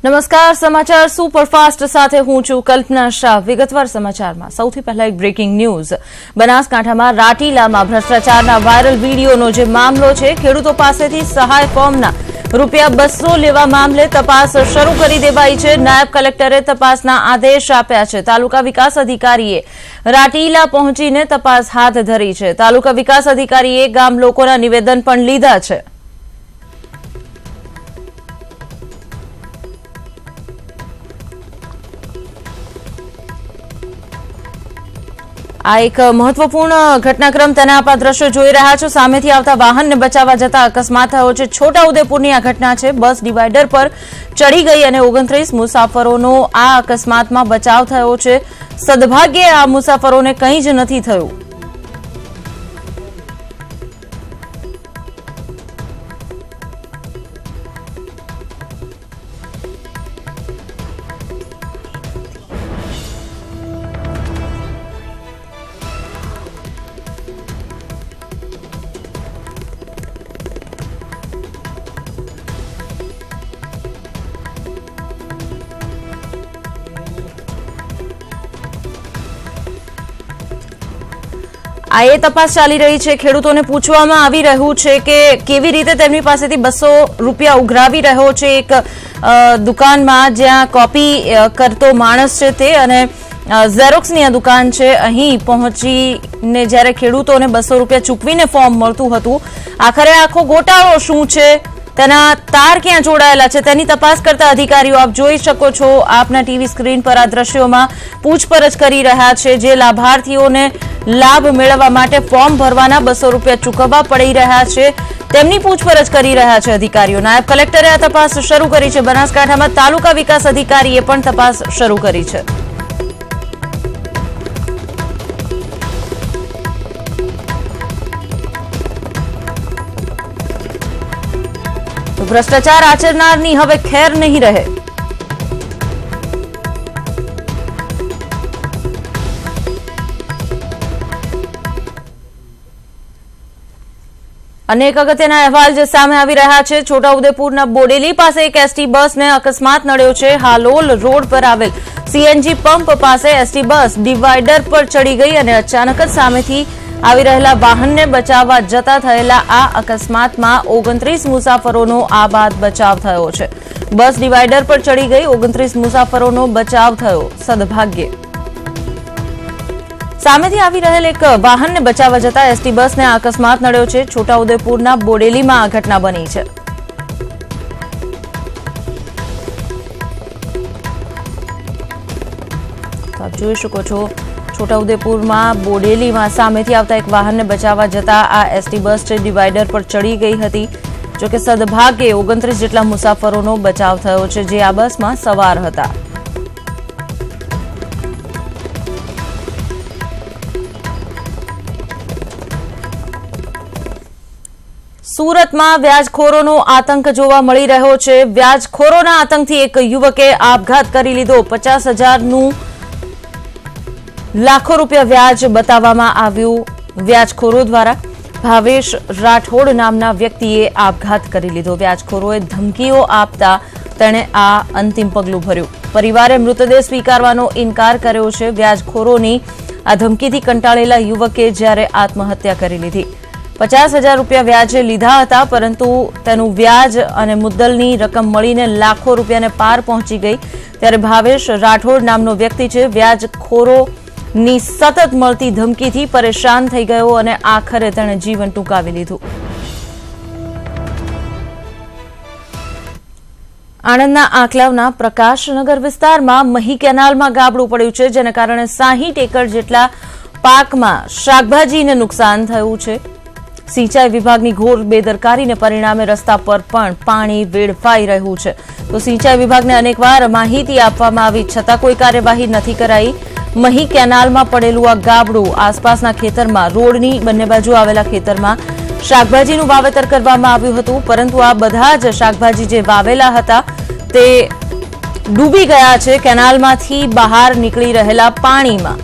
નમસ્કાર, સમાચાર સુપરફાસ્ટ સાથે હું છું કલ્પના શાહ। વિગતવાર સમાચારમાં સૌથી પહેલા એક બ્રેકિંગ ન્યૂઝ। બનાસકાંઠામાં રાટીલામાં ભ્રષ્ટાચારના વાયરલ વીડિયોનો જે મામલો છે, ખેડૂતો પાસેથી સહાય ફોર્મના રૂપિયા 200 લેવા મામલે તપાસ શરૂ કરી દેવાઈ છે। નાયબ કલેક્ટરે તપાસના આદેશ આપ્યા છે। તાલુકા વિકાસ અધિકારીએ રાટીલા પહોંચીને તપાસ હાથ ધરી છે। તાલુકા વિકાસ અધિકારીએ ગામ લોકોના નિવેદન પણ લીધા છે। આ એક મહત્વપૂર્ણ ઘટનાક્રમ તેના આપ દ્રશ્યો જોઈ રહ્યા છો। સામેથી આવતા વાહનને બચાવવા જતા અકસ્માત થયો છે। છોટાઉદેપુરની આ ઘટના છે। બસ ડિવાઈડર પર ચડી ગઈ અને 29 મુસાફરોનો આ અકસ્માતમાં બચાવ થયો છે। સદભાગ્યે આ મુસાફરોને કંઈ જ નથી થયું। આ એ તપાસ ચાલી રહી છે। ખેડૂતોને પૂછવામાં આવી રહ્યું છે કે કેવી રીતે તેમની પાસેથી 200 રૂપિયા ઉઘરાવી રહ્યો છે એક દુકાનમાં જ્યાં કોપી કરતો માણસ છે તે અને ઝેરોક્સની આ દુકાન છે। અહીં પહોંચીને જ્યારે ખેડૂતોને 200 રૂપિયા ચૂકવીને ફોર્મ મળતું હતું, આખરે આખો ગોટાળો શું છે, તેના તાર ક્યાં જોડાયેલા છે તેની તપાસ કરતા અધિકારીઓ આપ જોઈ શકો છો। આપના ટીવી સ્ક્રીન પર આ દ્રશ્યોમાં પૂછપરછ કરી રહ્યા છે। જે લાભાર્થીઓને લાભ મેળવવા માટે ફોર્મ ભરવાના 200 રૂપિયા ચૂકવવા પડી રહ્યા છે, તેમની પૂછપરછ કરી રહ્યા છે અધિકારીઓ। નાયબ કલેક્ટરે આ તપાસ શરૂ કરી છે। બનાસકાંઠામાં તાલુકા વિકાસ અધિકારીએ પણ તપાસ શરૂ કરી છે। ભ્રષ્ટાચાર આચરનારની હવે ખેર નહીં રહે। અનેક અગત્યના અહેવાલ જે સામે આવી રહ્યા છે। છોટાઉદેપુરના બોડેલી પાસે એક એસટી બસને અકસ્માત નડ્યો છે। હાલોલ રોડ પર આવેલ સીએનજી પંપ પાસે એસટી બસ ડિવાઈડર પર ચડી ગઈ અને અચાનક જ સામેથી આવી રહેલા વાહનને બચાવવા જતા થયેલા આ અકસ્માતમાં 29 મુસાફરોનો આ બાદ બચાવ થયો છે। બસ ડિવાઈડર પર ચડી ગઈ, 29 મુસાફરોનો બચાવ થયો। સદભાગ્યે સામેથી આવી રહેલ એક વાહનને બચાવવા જતા એસટી બસને આ અકસ્માત નડ્યો છે। છોટાઉદેપુરના બોડેલીમાં આ ઘટના બની છે। આપ જોઈ શકો છો, છોટાઉદેપુરમાં બોડેલીમાં સામેથી આવતા એક વાહનને બચાવવા જતા આ એસટી બસ ડિવાઈડર પર ચડી ગઈ હતી। જોકે સદભાગ્યે 29 જેટલા મુસાફરોનો બચાવ થયો છે જે આ બસમાં સવાર હતા। સુરતમાં વ્યાજખોરોનો આતંક જોવા મળી રહ્યો છે। વ્યાજખોરોના આતંકથી એક યુવકે આપઘાત કરી લીધો। 50,000નું લાખો રૂપિયા વ્યાજ બતાવવામાં આવ્યું વ્યાજખોરો દ્વારા। ભાવેશ રાઠોડ નામના વ્યક્તિએ આપઘાત કરી લીધો। વ્યાજખોરોએ ધમકીઓ આપતા તેણે આ અંતિમ પગલું ભર્યું। પરિવારે મૃતદેહ સ્વીકારવાનો ઇનકાર કર્યો છે। વ્યાજખોરોની આ ધમકીથી કંટાળેલા યુવકે જ્યારે આત્મહત્યા કરી લીધી। 50,000 રૂપિયા વ્યાજે લીધા હતા, પરંતુ તેનું વ્યાજ અને મુદ્દલની રકમ મળીને લાખો રૂપિયાને પાર પહોંચી ગઈ। ત્યારે ભાવેશ રાઠોડ નામનો વ્યક્તિ છે વ્યાજખોરોની સતત મળતી ધમકીથી પરેશાન થઈ ગયો અને આખરે તેણે જીવન ટૂંકાવી લીધું। આણંદના આંકલાવના પ્રકાશનગર વિસ્તારમાં મહી કેનાલમાં ગાબડું પડ્યું છે, જેને કારણે 60 એકર જેટલા પાકમાં શાકભાજીને નુકસાન થયું છે। સિંચાઈ વિભાગની ઘોર બેદરકારીને પરિણામે રસ્તા પર પણ પાણી વેડફાઈ રહ્યું છે। તો સિંચાઈ વિભાગને અનેકવાર માહિતી આપવામાં આવી છતાં કોઈ કાર્યવાહી નથી કરાઈ। મહી કેનાલમાં પડેલું આ ગાબડું આસપાસના ખેતરમાં, રોડની બંને બાજુ આવેલા ખેતરમાં શાકભાજીનું વાવેતર કરવામાં આવ્યું હતું, પરંતુ આ બધા જ શાકભાજી જે વાવેલા હતા તે ડૂબી ગયા છે કેનાલમાંથી બહાર નીકળી રહેલા પાણીમાં।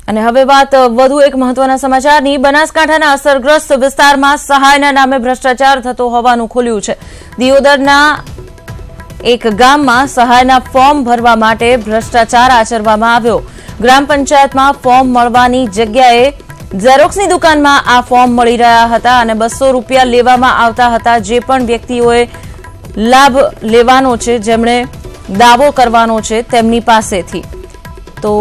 અને હવે વાત વધુ એક મહત્વના સમાચારની. બનાસકાંઠાના અસરગ્રસ્ત વિસ્તારમાં સહાયના નામે ભ્રષ્ટાચાર થતો હોવાનું ખુલ્યું છે. દિયોદરના એક ગામમાં સહાયના ફોર્મ ભરવા માટે ભ્રષ્ટાચાર આચરવામાં આવ્યો. ગ્રામ પંચાયતમાં ફોર્મ મળવાની જગ્યાએ ઝેરોક્સની દુકાનમાં આ ફોર્મ મળી રહ્યા હતા અને 200 રૂપિયા લેવામાં આવતા હતા. જે પણ વ્યક્તિઓએ લાભ લેવાનો છે, જેમણે દાવો કરવાનો છે, તેમની પાસેથી તો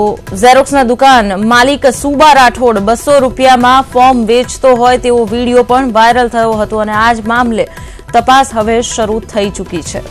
ઝેરોક્સના દુકાન માલિક સુબા રાઠોડ 200 રૂપિયામાં ફોર્મ વેચતો હોય તેવો વિડીયો પણ વાયરલ થયો હતો અને આ જ મામલે તપાસ હવે શરૂ થઈ ચૂકી છે.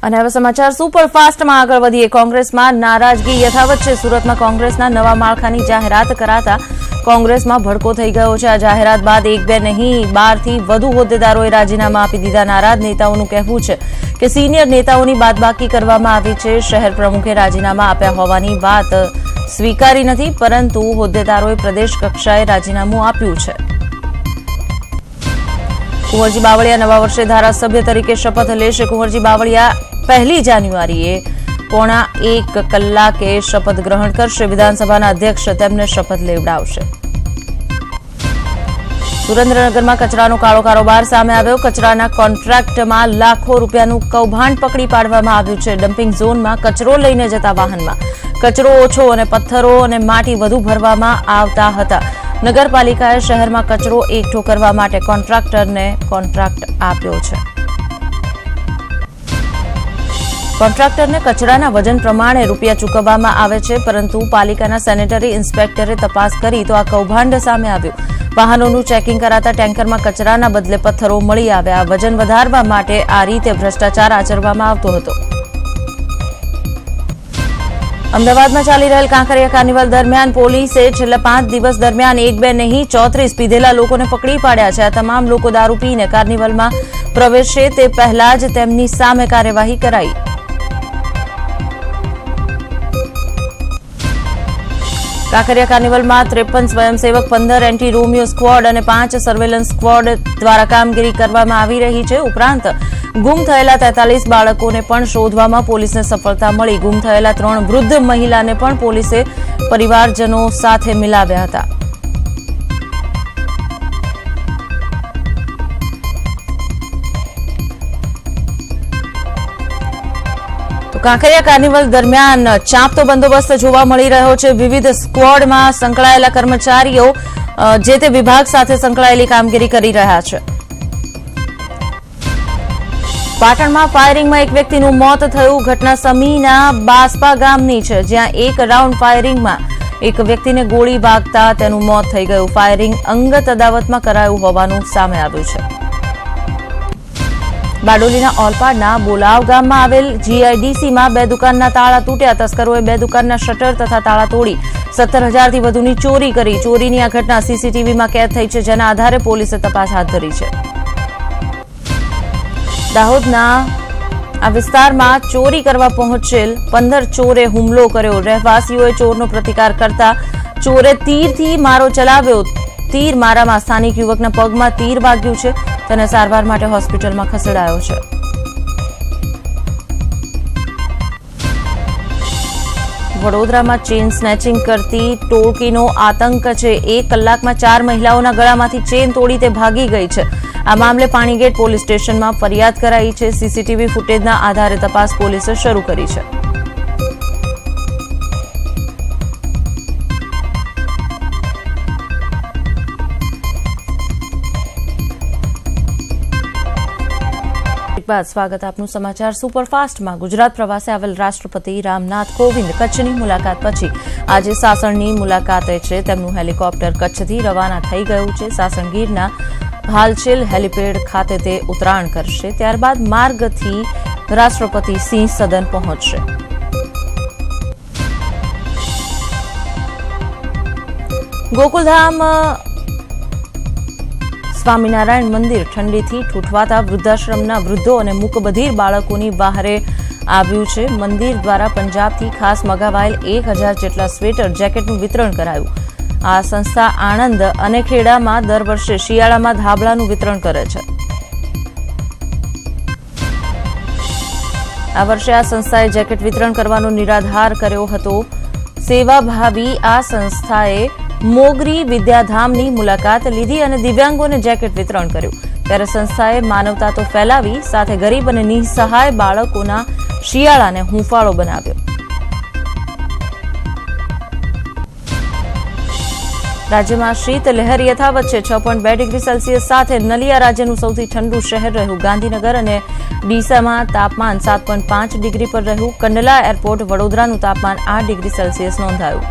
અને હવે સમાચાર સુપરફાસ્ટમાં આગળ વધીએ. કોંગ્રેસમાં નારાજગી યથાવત છે. સુરતમાં કોંગ્રેસના નવા માળખાની જાહેરાત કરાતા કોંગ્રેસમાં ભડકો થઈ ગયો છે. આ જાહેરાત બાદ 1-2 નહીં 12 થી વધુ હોદ્દેદારોએ રાજીનામા આપી દીધા. નારાજ નેતાઓનું કહેવું છે કે સિનિયર નેતાઓની બાદબાકી કરવામાં આવી છે. શહેર પ્રમુખે રાજીનામા આપ્યા હોવાની વાત સ્વીકારી નથી, પરંતુ હોદ્દેદારોએ પ્રદેશ કક્ષાએ રાજીનામું આપ્યું છે. કુંવરજી બાવળિયા નવા વર્ષે ધારાસભ્ય તરીકે શપથ લેશે. કુંવરજી બાવળિયા 1 જાન્યુઆરીએ 1:15 કલાકે શપથ ગ્રહણ કરશે. વિધાનસભાના અધ્યક્ષ તેમને શપથ લેવડાવશે. સુરેન્દ્રનગરમાં કચરાનો કાળો કારોબાર સામે આવ્યો. કચરાના કોન્ટ્રાક્ટમાં લાખો રૂપિયાનું કૌભાંડ પકડી પાડવામાં આવ્યું છે. ડમ્પિંગ ઝોનમાં કચરો લઈને જતા વાહનમાં કચરો ઓછો અને પથ્થરો અને માટી વધુ ભરવામાં આવતા હતા. નગરપાલિકાએ શહેરમાં કચરો એકઠો કરવા માટે કોન્ટ્રાક્ટરને કોન્ટ્રાક્ટ આપ્યો છે. કોન્ટ્રાક્ટરને કચરાના વજન પ્રમાણે રૂપિયા ચૂકવવામાં આવે છે, પરંતુ પાલિકાના સેનેટરી ઇન્સ્પેક્ટરે તપાસ કરી તો આ કૌભાંડ સામે આવ્યું. વાહનોનું ચેકિંગ કરાતા ટેન્કરમાં કચરાના બદલે પથ્થરો મળી આવ્યા. વજન વધારવા માટે આ રીતે ભ્રષ્ટાચાર આચરવામાં આવતો હતો. અમદાવાદમાં ચાલી રહેલ કાંકરિયા કાર્નિવલ દરમિયાન પોલીસે છેલ્લા 5 દિવસ દરમિયાન 1-2 નહીં 34 પીધેલા લોકોને પકડી પાડ્યા છે. આ તમામ લોકો દારૂ પીને કાર્નિવલમાં પ્રવેશે તે પહેલા જ તેમની સામે કાર્યવાહી કરાઈ. કાંકરિયા કાર્નિવલમાં 53 સ્વયંસેવક, 15 એન્ટી રોમિયો સ્ક્વોડ અને 5 સર્વેલન્સ સ્ક્વોડ દ્વારા કામગીરી કરવામાં આવી રહી છે. ઉપરાંત ગુમ થયેલા 43 બાળકોને પણ શોધવામાં પોલીસને સફળતા મળી. ગુમ થયેલા 3 વૃદ્ધ મહિલાને પણ પોલીસે પરિવારજનો સાથે મિલાવ્યા હતા. કાંકરિયા કાર્નિવલ દરમિયાન ચાંપતો બંદોબસ્ત જોવા મળી રહ્યો છે. વિવિધ સ્ક્વોડમાં સંકળાયેલા કર્મચારીઓ જે તે વિભાગ સાથે સંકળાયેલી કામગીરી કરી રહ્યા છે. પાટણમાં ફાયરિંગમાં એક વ્યક્તિનું મોત થયું. ઘટના સમીના બાસપા ગામની છે, જ્યાં એક રાઉન્ડ ફાયરિંગમાં એક વ્યક્તિને ગોળી વાગતા તેનું મોત થઈ ગયું. ફાયરિંગ અંગત અદાવતમાં કરાયું હોવાનું સામે આવ્યું છે. બારડોલીના ઓલપાડના બોલાવ ગામમાં આવેલ જીઆઈડીસીમાં 2 દુકાનના તાળા તૂટ્યા. તસ્કરોએ 2 દુકાનના શટર તથા તાળા તોડી 17,000થી વધુની ચોરી કરી. ચોરીની આ ઘટના સીસીટીવીમાં કેદ થઈ છે, જેના આધારે પોલીસે તપાસ હાથ ધરી છે. દાહોદના આ વિસ્તારમાં ચોરી કરવા પહોંચેલ 15 ચોરે હુમલો કર્યો. રહેવાસીઓએ ચોરનો પ્રતિકાર કરતા ચોરે તીરથી મારો ચલાવ્યો. તીર મારામાં સ્થાનિક યુવકના પગમાં તીર વાગ્યું છે. તેને સારવાર માટે હોસ્પિટલમાં ખસેડાયો છે. વડોદરામાં ચેઇન સ્નેચિંગ કરતી ટોળકીનો આતંક છે. 1 કલાકમાં 4 મહિલાઓના ગળામાંથી ચેઇન તોડી તે ભાગી ગઈ છે. આ મામલે પાણીગેટ પોલીસ સ્ટેશનમાં ફરિયાદ કરાઈ છે. સીસીટીવી ફૂટેજના આધારે તપાસ પોલીસે શરૂ કરી છે. બાદ સ્વાગત આપનું સમાચાર સુપરફાસ્ટમાં. ગુજરાત પ્રવાસે આવેલ રાષ્ટ્રપતિ રામનાથ કોવિંદ કચ્છની મુલાકાત પછી આજે સાસણની મુલાકાતે છે. તેમનું હેલિકોપ્ટર કચ્છથી રવાના થઈ ગયું છે. સાસણગીરના ભાલચેલ હેલિપેડ ખાતે તે ઉતરાણ કરશે. ત્યારબાદ માર્ગથી રાષ્ટ્રપતિ સિંહ સદન પહોંચશે. ગોકુલધામ સ્વામિનારાયણ મંદિર ઠંડીથી ઠૂઠવાતા વૃદ્ધાશ્રમના વૃદ્ધો અને મૂકબધિર બાળકોની બહારે આવ્યું છે. મંદિર દ્વારા પંજાબથી ખાસ મગાવાયેલ 1000 જેટલા સ્વેટર જેકેટનું વિતરણ કરાયું. આ સંસ્થા આણંદ અને ખેડામાં દર વર્ષે શિયાળામાં ધાબળાનું વિતરણ કરે છે. આ વર્ષે આ સંસ્થાએ જેકેટ વિતરણ કરવાનો નિરાધાર કર્યો હતો. સેવાભાવી આ સંસ્થાએ મોગરી વિદ્યાધામની મુલાકાત લીધી અને દિવ્યાંગોને જેકેટ વિતરણ કર્યું. ત્યારે સંસ્થાએ માનવતા તો ફેલાવી, સાથે ગરીબ અને નિસહાય બાળકોના શિયાળાને હૂંફાળો બનાવ્યો. રાજ્યમાં શીત લહેર યથાવત છે. 6.2 ડિગ્રી સેલ્સિયસ સાથે નલિયા રાજ્યનું સૌથી ઠંડુ શહેર રહ્યું. ગાંધીનગર અને ડીસામાં તાપમાન 7.5 ડિગ્રી પર રહ્યું. કંડલા એરપોર્ટ વડોદરાનું તાપમાન 8 ડિગ્રી સેલ્સિયસ નોંધાયું.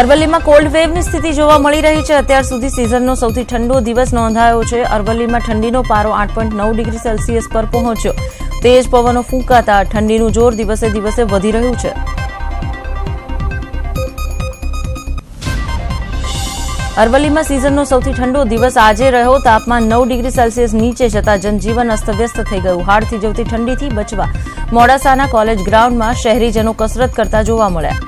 અરવલ્લીમાં કોલ્ડ વેવની સ્થિતિ જોવા મળી રહી છે. અત્યાર સુધી સિઝનનો સૌથી ઠંડો દિવસ નોંધાયો છે. અરવલ્લીમાં ઠંડીનો પારો 8.9 ડિગ્રી સેલ્સિયસ પર પહોંચ્યો. તેજ પવનો ફૂંકાતા ઠંડીનું જોર દિવસે દિવસે વધી રહ્યું છે. અરવલ્લીમાં સિઝનનો સૌથી ઠંડો દિવસ આજે રહ્યો. તાપમાન 9 ડિગ્રી સેલ્સિયસ નીચે જતા જનજીવન અસ્તવ્યસ્ત થઈ ગયું. હાડ થીજવતી ઠંડીથી બચવા મોડાસાના કોલેજ ગ્રાઉન્ડમાં શહેરીજનો કસરત કરતા જોવા મળ્યા.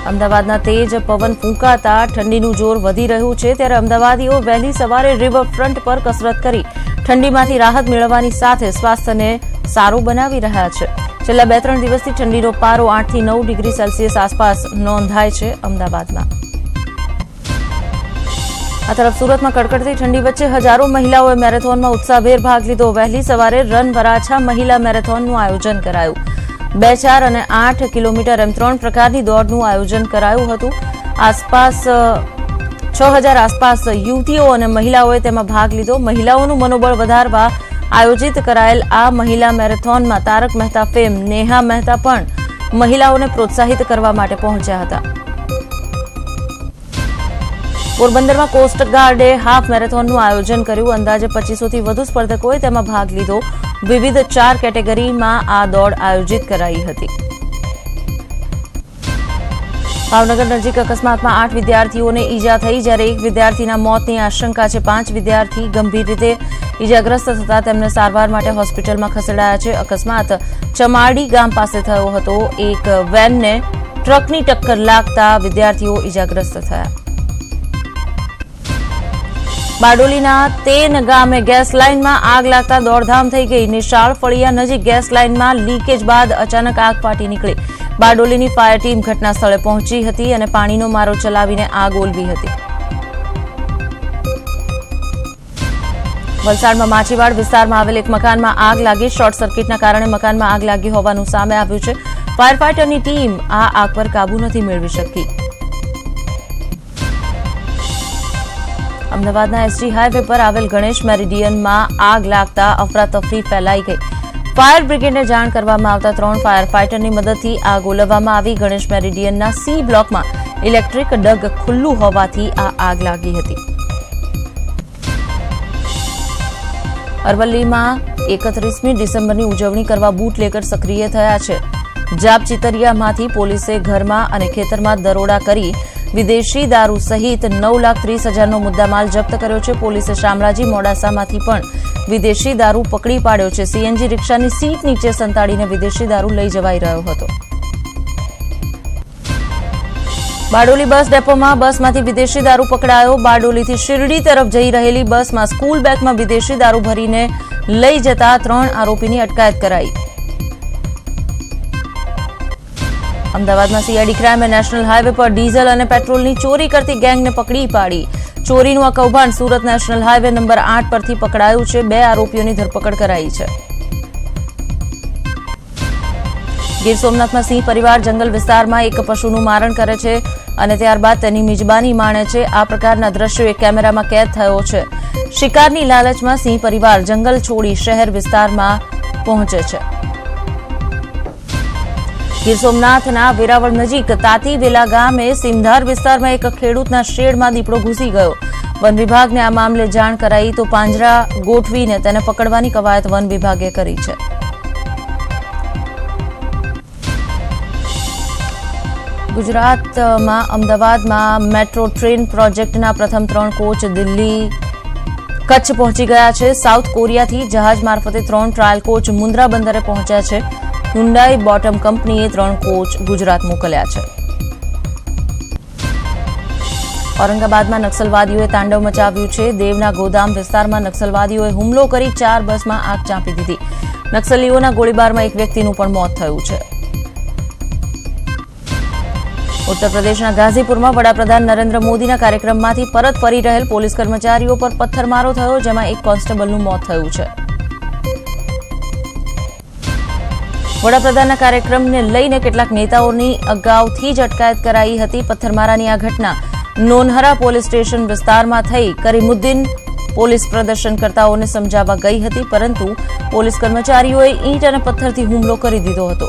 અમદાવાદના તેજ પવન ફૂંકાતા ઠંડીનું જોર વધી રહ્યું છે. ત્યારે અમદાવાદીઓ વહેલી સવારે રિવરફ્રન્ટ પર કસરત કરી ઠંડીમાંથી રાહત મેળવવાની સાથે સ્વાસ્થ્યને સારું બનાવી રહ્યા છે. છેલ્લા 2-3 દિવસથી ઠંડીનો પારો 8 થી 9 ડિગ્રી સેલ્સિયસ આસપાસ નોંધાય છે અમદાવાદમાં. આ તરફ સુરતમાં કડકડતી ઠંડી વચ્ચે હજારો મહિલાઓએ મેરેથોનમાં ઉત્સાહભેર ભાગ લીધો. વહેલી સવારે રન વરાછા મહિલા મેરેથોનનું આયોજન કરાયું. 2, 4 અને 8 કિલોમીટર એમ 3 પ્રકારની દોડનું આયોજન કરાયું હતું. આસપાસ 6000 આસપાસ યુવતીઓ અને મહિલાઓએ તેમાં ભાગ લીધો. મહિલાઓનું મનોબળ વધારવા આયોજિત કરાયેલ આ મહિલા મેરેથોનમાં તારક મહેતા ફેમ નેહા મહેતા પણ મહિલાઓને પ્રોત્સાહિત કરવા માટે પહોંચ્યા હતા. પોરબંદરમાં કોસ્ટગાર્ડે હાફ મેરેથોનનું આયોજન કર્યું. અંદાજે 2500 થી વધુ સ્પર્ધકોએ તેમાં ભાગ લીધો. વિવિધ 4 કેટેગરીમાં આ દોડ આયોજિત કરાઈ હતી. ભાવનગર નજીક અકસ્માતમાં 8 વિદ્યાર્થીઓને ઈજા થઈ, જ્યારે 1 વિદ્યાર્થીના મોતની આશંકા છે. 5 વિદ્યાર્થી ગંભીર રીતે ઈજાગ્રસ્ત થતા તેમને સારવાર માટે હોસ્પિટલમાં ખસેડાયા છે. અકસ્માત ચમાડી ગામ પાસે થયો હતો. એક વેનને ટ્રકની ટક્કર લાગતા વિદ્યાર્થીઓ ઈજાગ્રસ્ત થયા. બારડોલીના તેન ગામે ગેસ લાઇનમાં આગ લાગતા દોડધામ થઈ ગઈ. નિશાળ ફળિયા નજીક ગેસ લાઇનમાં લીકેજ બાદ અચાનક આગ ફાટી નીકળી. બારડોલીની ફાયર ટીમ ઘટના સ્થળે પહોંચી હતી અને પાણીનો મારો ચલાવીને આગ ઓલવી હતી. વલસાડમાં માછીવાડ વિસ્તારમાં આવેલ એક મકાનમાં આગ લાગી. શોર્ટ સર્કિટના કારણે મકાનમાં આગ લાગી હોવાનું સામે આવ્યું છે. ફાયર ફાઇટરની ટીમ આ આગ પર કાબુ નથી મેળવી શકી. અમદાવાદના એસજી હાઈવે પર આવેલ ગણેશ મેરિડિયનમાં આગ લાગતા અફરાતફરી ફેલાઈ ગઈ. ફાયર બ્રિગેડને જાણ કરવામાં આવતા 3 ફાયર ફાઇટરની મદદથી આગ ઓલવવામાં આવી. ગણેશ મેરિડિયનના સી બ્લોકમાં ઇલેક્ટ્રિક ડગ ખુલ્લું હોવાથી આ આગ લાગી હતી. અરવલ્લીમાં 31મી ડિસેમ્બરની ઉજવણી કરવા બુટલેગર સક્રિય થયા છે. જાપચીતરિયામાંથી પોલીસે ઘરમાં અને ખેતરમાં દરોડા કરી વિદેશી દારૂ સહિત 9,30,000નો મુદ્દામાલ જપ્ત કર્યો છે. પોલીસે શામળાજી મોડાસામાંથી પણ વિદેશી દારૂ પકડી પાડ્યો છે. સીએનજી રિક્ષાની સીટ નીચે સંતાડીને વિદેશી દારૂ લઈ જવાઈ રહ્યો હતો. બારડોલી બસ ડેપોમાં બસમાંથી વિદેશી દારૂ પકડાયો. બારડોલીથી શિરડી તરફ જઈ રહેલી બસમાં સ્કૂલ બેગમાં વિદેશી દારૂ ભરીને લઈ જતા 3 આરોપીની અટકાયત કરાઈ. અમદાવાદમાં સીઆઈડી ક્રાઇમે નેશનલ હાઈવે પર ડીઝલ અને પેટ્રોલની ચોરી કરતી ગેંગને પકડી પાડી. ચોરીનું આ કૌભાંડ સુરત નેશનલ હાઈવે નંબર 8 પરથી પકડાયું છે. 2 આરોપીઓની ધરપકડ કરાઈ છે. ગીર સોમનાથમાં સિંહ પરિવાર જંગલ વિસ્તારમાં એક પશુનું મારણ કરે છે અને ત્યારબાદ તેની મિજબાની માણે છે. આ પ્રકારના દ્રશ્યો એક કેમેરામાં કેદ થયો છે. શિકારની લાલચમાં સિંહ પરિવાર જંગલ છોડી શહેર વિસ્તારમાં પહોંચે છે. ગીર સોમનાથના વેરાવળ નજીક તાતીવેલા ગામે સિમધાર વિસ્તારમાં એક ખેડૂતના શેડમાં દીપડો ઘૂસી ગયો. વન વિભાગને આ મામલે જાણ કરાઈ તો પાંજરા ગોઠવીને તેને પકડવાની કવાયત વન વિભાગે કરી છે. ગુજરાતમાં અમદાવાદમાં મેટ્રો ટ્રેન પ્રોજેક્ટના પ્રથમ 3 કોચ દિલ્હી કચ્છ પહોંચી ગયા છે. સાઉથ કોરિયાથી જહાજ મારફતે 3 ટ્રાયલ કોચ મુન્દ્રા બંદરે પહોંચ્યા છે. હુન્ડાઈ બોટમ કંપનીએ 3 કોચ ગુજરાત મોકલ્યા છે. ઔરંગાબાદમાં નક્સલવાદીઓએ તાંડવ મચાવ્યું છે. દેવના ગોદામ વિસ્તારમાં નક્સલવાદીઓએ હુમલો કરી 4 બસમાં આગ ચાંપી દીધી. નક્સલીઓના ગોળીબારમાં એક વ્યક્તિનું પણ મોત થયું છે. ઉત્તર પ્રદેશના ગાઝીપુરમાં વડાપ્રધાન નરેન્દ્ર મોદીના કાર્યક્રમમાંથી પરત ફરી રહેલ પોલીસ કર્મચારીઓ પર પથ્થરમારો થયો, જેમાં એક કોન્સ્ટેબલનું મોત થયું છે. વડાપ્રધાનના કાર્યક્રમને લઈને કેટલાક નેતાઓની અગાઉથી જ અટકાયત કરાઈ હતી. પથ્થરમારાની આ ઘટના નોનહરા પોલીસ સ્ટેશન વિસ્તારમાં થઈ. કરીમુદ્દીન પોલીસ પ્રદર્શનકર્તાઓને સમજાવવા ગઈ હતી, પરંતુ પોલીસ કર્મચારીઓએ ઈંટ અને પથ્થરથી હુમલો કરી દીધો હતો.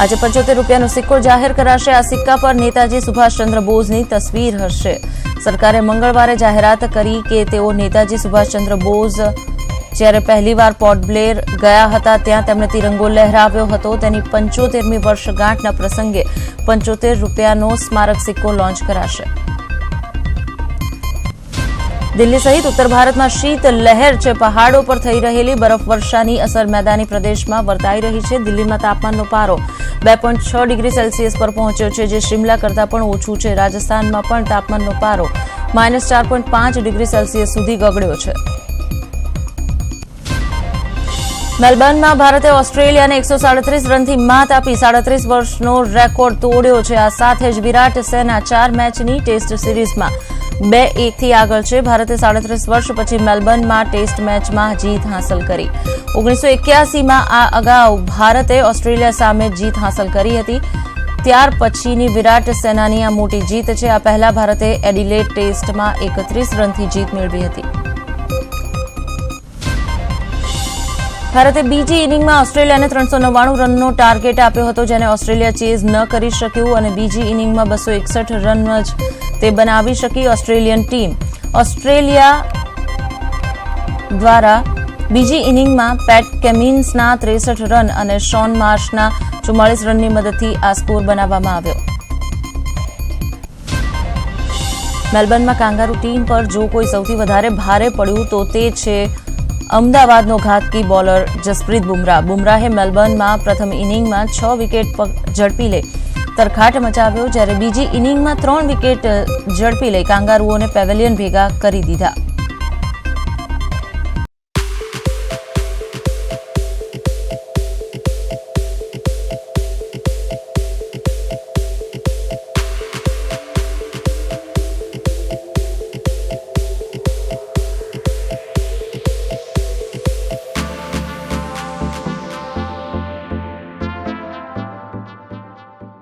આજે 75 રૂપિયાનો સિક્કો જાહેર કરાશે. આ સિક્કા પર નેતાજી સુભાષચંદ્ર બોઝની તસવીર હશે. સરકારે મંગળવારે જાહેરાત કરી કે તેઓ નેતાજી સુભાષચંદ્ર બોઝ જ્યારે પહેલીવાર પોર્ટ બ્લેર ગયા હતા ત્યાં તેમણે તિરંગો લહેરાવ્યો હતો. તેની 75મી વર્ષગાંઠના પ્રસંગે 75 રૂપિયાનો સ્મારક સિક્કો લોન્ચ કરાશે. દિલ્હી સહિત ઉત્તર ભારતમાં શીત લહેર છે. પહાડો પર થઈ રહેલી બરફવર્ષાની અસર મેદાની પ્રદેશમાં વર્તાઈ રહી છે. દિલ્હીમાં તાપમાનનો પારો 2.6 ડિગ્રી સેલ્સિયસ પર પહોંચ્યો છે, જે શિમલા કરતાં પણ ઓછું છે. રાજસ્થાનમાં પણ તાપમાનનો પારો -4.5 ડિગ્રી સેલ્સિયસ સુધી ગગડ્યો છે. મેલબર્નમાં ભારતે ઓસ્ટ્રેલિયાને 137 રનથી માત આપી 37 વર્ષનો રેકોર્ડ તોડ્યો છે. આ સાથે જ વિરાટ સેના 4 મેચની ટેસ્ટ સિરીઝમાં 2-1થી આગળ છે. ભારતે 37 વર્ષ પછી મેલબર્નમાં ટેસ્ટ મેચમાં જીત હાંસલ કરી. 1981માં આ અગાઉ ભારતે ઓસ્ટ્રેલિયા સામે જીત હાંસલ કરી હતી. ત્યાર પછીની વિરાટ સેનાની આ મોટી જીત છે. આ પહેલા ભારતે એડિલેડ ટેસ્ટમાં 31 રનથી જીત મેળવી હતી. ભારતે બીજી ઇનિંગમાં ઓસ્ટ્રેલિયાને 399 રનનો ટાર્ગેટ આપ્યો હતો, જેને ઓસ્ટ્રેલિયા ચેઝ ન કરી શક્યું અને બીજી ઇનિંગમાં 261 રન જ તે બનાવી શકી. ઓસ્ટ્રેલિયન ટીમ ઓસ્ટ્રેલિયા દ્વારા બીજી ઇનિંગમાં પેટ કેમિન્સના 63 રન અને શોન માર્શના 44 રનની મદદથી આ સ્કોર બનાવવામાં આવ્યો. મેલબર્નમાં કાંગારૂ ટીમ પર જો કોઈ સૌથી વધારે ભારે પડ્યું તો તે છે અમદાવાદનો ઘાતકી બોલર જસપ્રીત બુમરાહ. બુમરાહે મેલબર્નમાં પ્રથમ ઇનિંગમાં 6 વિકેટ ઝડપી લઈ તરખાટ મચાવ્યો, જ્યારે બીજી ઇનિંગમાં 3 વિકેટ ઝડપી લઈ કાંગારૂઓને પેવેલિયન ભેગા કરી દીધા.